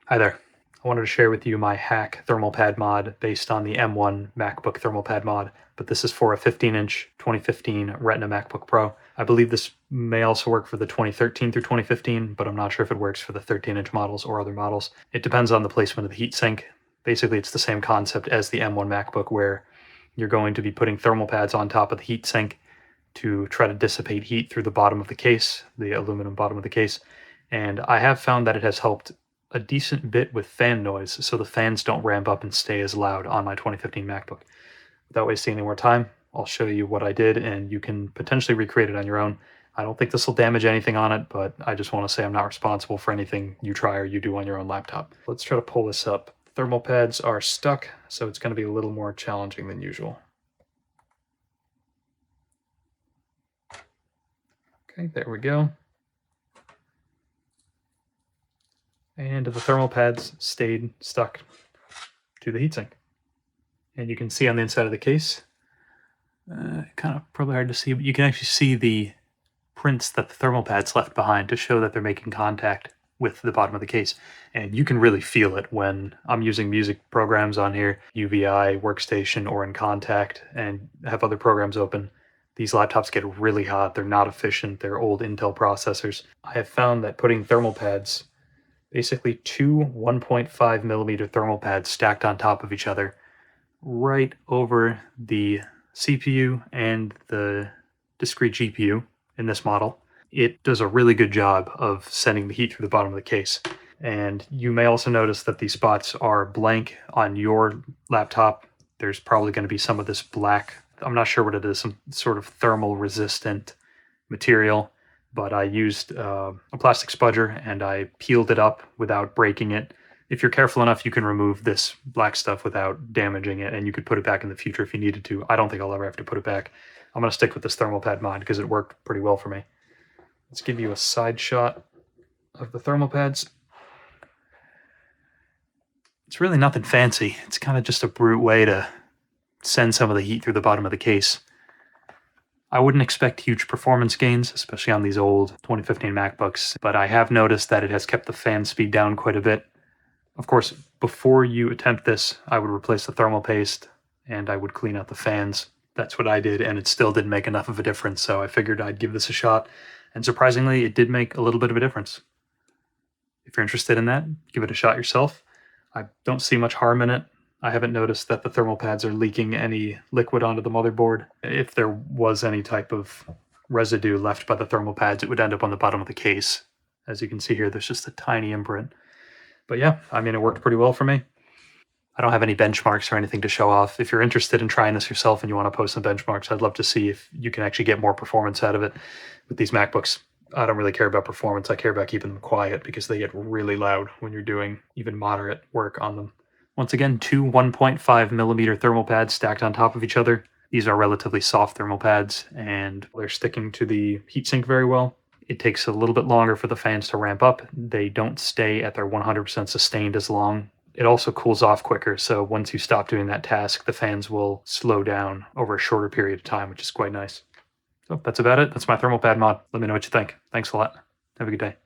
Hi there. I wanted to share with you my hack thermal pad mod based on the M1 MacBook thermal pad mod, but this is for a 15-inch 2015 Retina MacBook Pro. I believe this may also work for the 2013 through 2015, but I'm not sure if it works for the 13-inch models or other models. It depends on the placement of the heatsink. Basically, it's the same concept as the M1 MacBook, where you're going to be putting thermal pads on top of the heatsink to try to dissipate heat through the bottom of the case, the aluminum bottom of the case. And I have found that it has helped a decent bit with fan noise, so the fans don't ramp up and stay as loud on my 2015 MacBook. Without wasting any more time, I'll show you what I did, and you can potentially recreate it on your own. I don't think this will damage anything on it, but I just want to say I'm not responsible for anything you try or you do on your own laptop. Let's try to pull this up. Thermal pads are stuck, so it's going to be a little more challenging than usual. Okay, there we go. And the thermal pads stayed stuck to the heatsink. And you can see on the inside of the case, kind of probably hard to see, but you can actually see the prints that the thermal pads left behind to show that they're making contact with the bottom of the case. And you can really feel it when I'm using music programs on here, UVI, Workstation, or in Contact, and have other programs open. These laptops get really hot. They're not efficient. They're old Intel processors. I have found that putting thermal pads, basically two 1.5 millimeter thermal pads stacked on top of each other, right over the CPU and the discrete GPU in this model, it does a really good job of sending the heat through the bottom of the case. And you may also notice that these spots are blank on your laptop. There's probably going to be some of this black, I'm not sure what it is, some sort of thermal resistant material, but I used a plastic spudger and I peeled it up without breaking it. If you're careful enough, you can remove this black stuff without damaging it, and you could put it back in the future if you needed to. I don't think I'll ever have to put it back. I'm going to stick with this thermal pad mod because it worked pretty well for me. Let's give you a side shot of the thermal pads. It's really nothing fancy. It's kind of just a brute way to send some of the heat through the bottom of the case. I wouldn't expect huge performance gains, especially on these old 2015 MacBooks, but I have noticed that it has kept the fan speed down quite a bit. Of course, before you attempt this, I would replace the thermal paste and I would clean out the fans. That's what I did, and it still didn't make enough of a difference, so I figured I'd give this a shot. And surprisingly, it did make a little bit of a difference. If you're interested in that, give it a shot yourself. I don't see much harm in it. I haven't noticed that the thermal pads are leaking any liquid onto the motherboard. If there was any type of residue left by the thermal pads, it would end up on the bottom of the case. As you can see here, there's just a tiny imprint. But yeah, I mean, it worked pretty well for me. I don't have any benchmarks or anything to show off. If you're interested in trying this yourself and you want to post some benchmarks, I'd love to see if you can actually get more performance out of it with these MacBooks. I don't really care about performance. I care about keeping them quiet because they get really loud when you're doing even moderate work on them. Once again, two 1.5 millimeter thermal pads stacked on top of each other. These are relatively soft thermal pads and they're sticking to the heatsink very well. It takes a little bit longer for the fans to ramp up. They don't stay at their 100% sustained as long. It also cools off quicker, so once you stop doing that task, the fans will slow down over a shorter period of time, which is quite nice. So that's about it. That's my thermal pad mod. Let me know what you think. Thanks a lot. Have a good day.